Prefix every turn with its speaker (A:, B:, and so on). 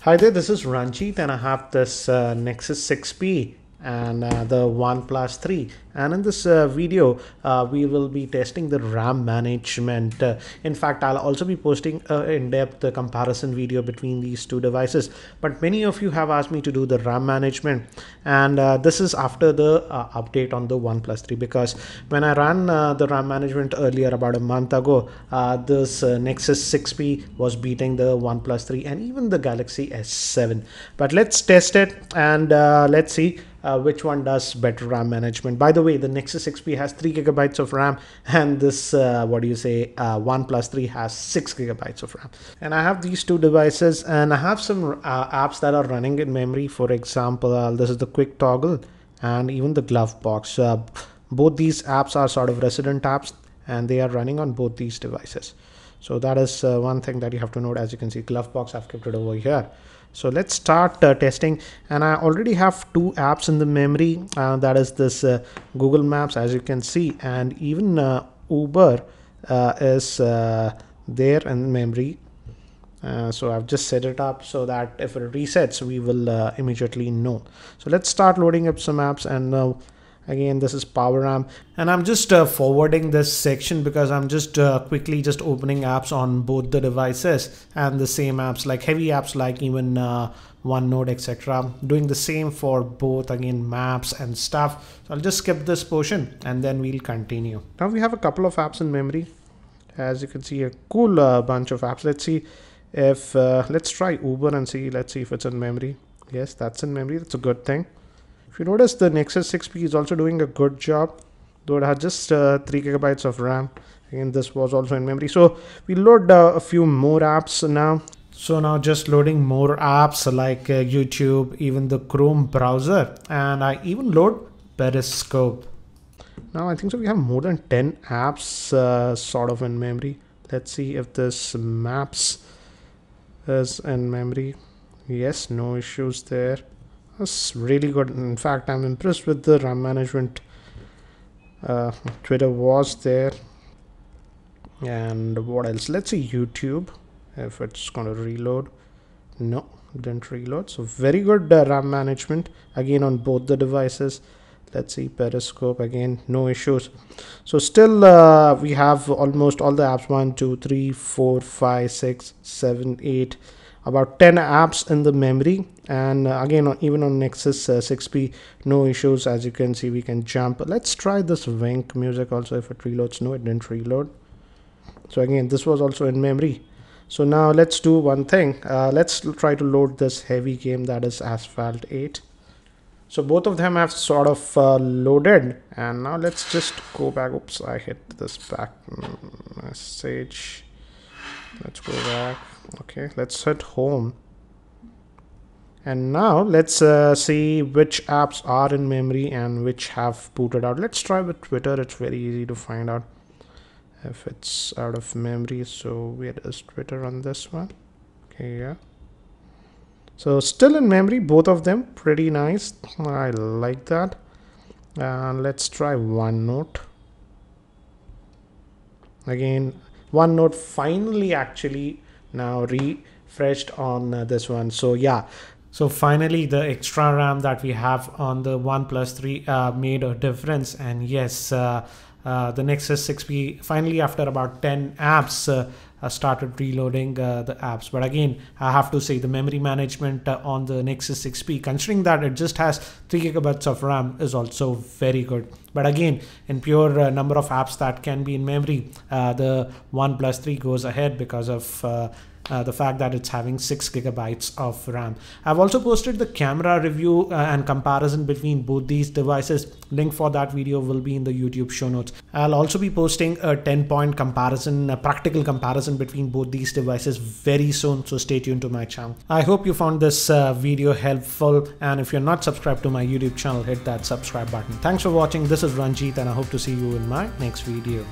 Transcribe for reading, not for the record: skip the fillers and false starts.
A: Hi there, this is Ranjit and I have this Nexus 6P and the OnePlus 3, and in this video we will be testing the RAM management. In fact, I'll also be posting an in-depth comparison video between these two devices, but many of you have asked me to do the RAM management, and this is after the update on the OnePlus 3, because when I ran the RAM management earlier about a month ago, this Nexus 6P was beating the OnePlus 3 and even the Galaxy S7. But let's test it and let's see which one does better RAM management. By the way, the Nexus 6P has 3 gigabytes of RAM, and this OnePlus 3 has 6 gigabytes of RAM. And I have these two devices, and I have some apps that are running in memory. For example, this is the quick toggle and even the glove box. Both these apps are sort of resident apps, and they are running on both these devices. So that is one thing that you have to note. As you can see, glove box, I've kept it over here. So let's start testing, and I already have two apps in the memory. That is this Google Maps, as you can see, and even Uber is there in memory. So I've just set it up so that if it resets, we will immediately know. So let's start loading up some apps, and again, this is Power RAM, and I'm just forwarding this section because I'm just quickly just opening apps on both the devices, and the same apps like heavy apps like even OneNote, etc. Doing the same for both, again, maps and stuff. So I'll just skip this portion and then we'll continue. Now we have a couple of apps in memory. As you can see, a cool bunch of apps. Let's see if let's try Uber and see. Let's see if it's in memory. Yes, that's in memory. That's a good thing. If you notice, the Nexus 6P is also doing a good job, though it had just 3 gigabytes of RAM. Again, this was also in memory. So we load a few more apps now. So now just loading more apps like YouTube, even the Chrome browser, and I even load Periscope. Now I think so we have more than 10 apps sort of in memory. Let's see if this Maps is in memory. Yes, no issues there. That's really good. In fact, I'm impressed with the RAM management. Twitter was there, and what else? Let's see YouTube, if it's going to reload. No, didn't reload. So very good RAM management again on both the devices. Let's see Periscope, again, no issues. So still we have almost all the apps, 1 2 3 4 5 6 7 8, about 10 apps in the memory. And again, even on Nexus 6P, no issues. As you can see, we can jump. Let's try this Wink music also if it reloads. No, it didn't reload. So again, this was also in memory. So now let's do one thing. Let's try to load this heavy game, that is Asphalt 8. So both of them have sort of loaded, and now let's just go back. Oops, I hit this back message. Let's go back. Okay, let's hit home, and now let's see which apps are in memory and which have booted out. Let's try with Twitter. It's very easy to find out if it's out of memory. So where is Twitter on this one? Okay, yeah, so still in memory, both of them. Pretty nice, I like that. Let's try OneNote. Again, OneNote finally actually now refreshed on this one. So yeah, so finally the extra RAM that we have on the OnePlus 3 made a difference. And yes, the Nexus 6P finally, after about 10 apps, started reloading the apps. But again, I have to say the memory management on the Nexus 6P, considering that it just has 3 gigabytes of RAM, is also very good. But again, in pure number of apps that can be in memory, the OnePlus 3 goes ahead because of the fact that it's having 6 gigabytes of RAM. I've also posted the camera review and comparison between both these devices. Link for that video will be in the YouTube show notes. I'll also be posting a 10-point comparison, a practical comparison between both these devices very soon, so stay tuned to my channel. I hope you found this video helpful, and if you're not subscribed to my YouTube channel, hit that subscribe button. Thanks for watching. This is Ranjit, and I hope to see you in my next video.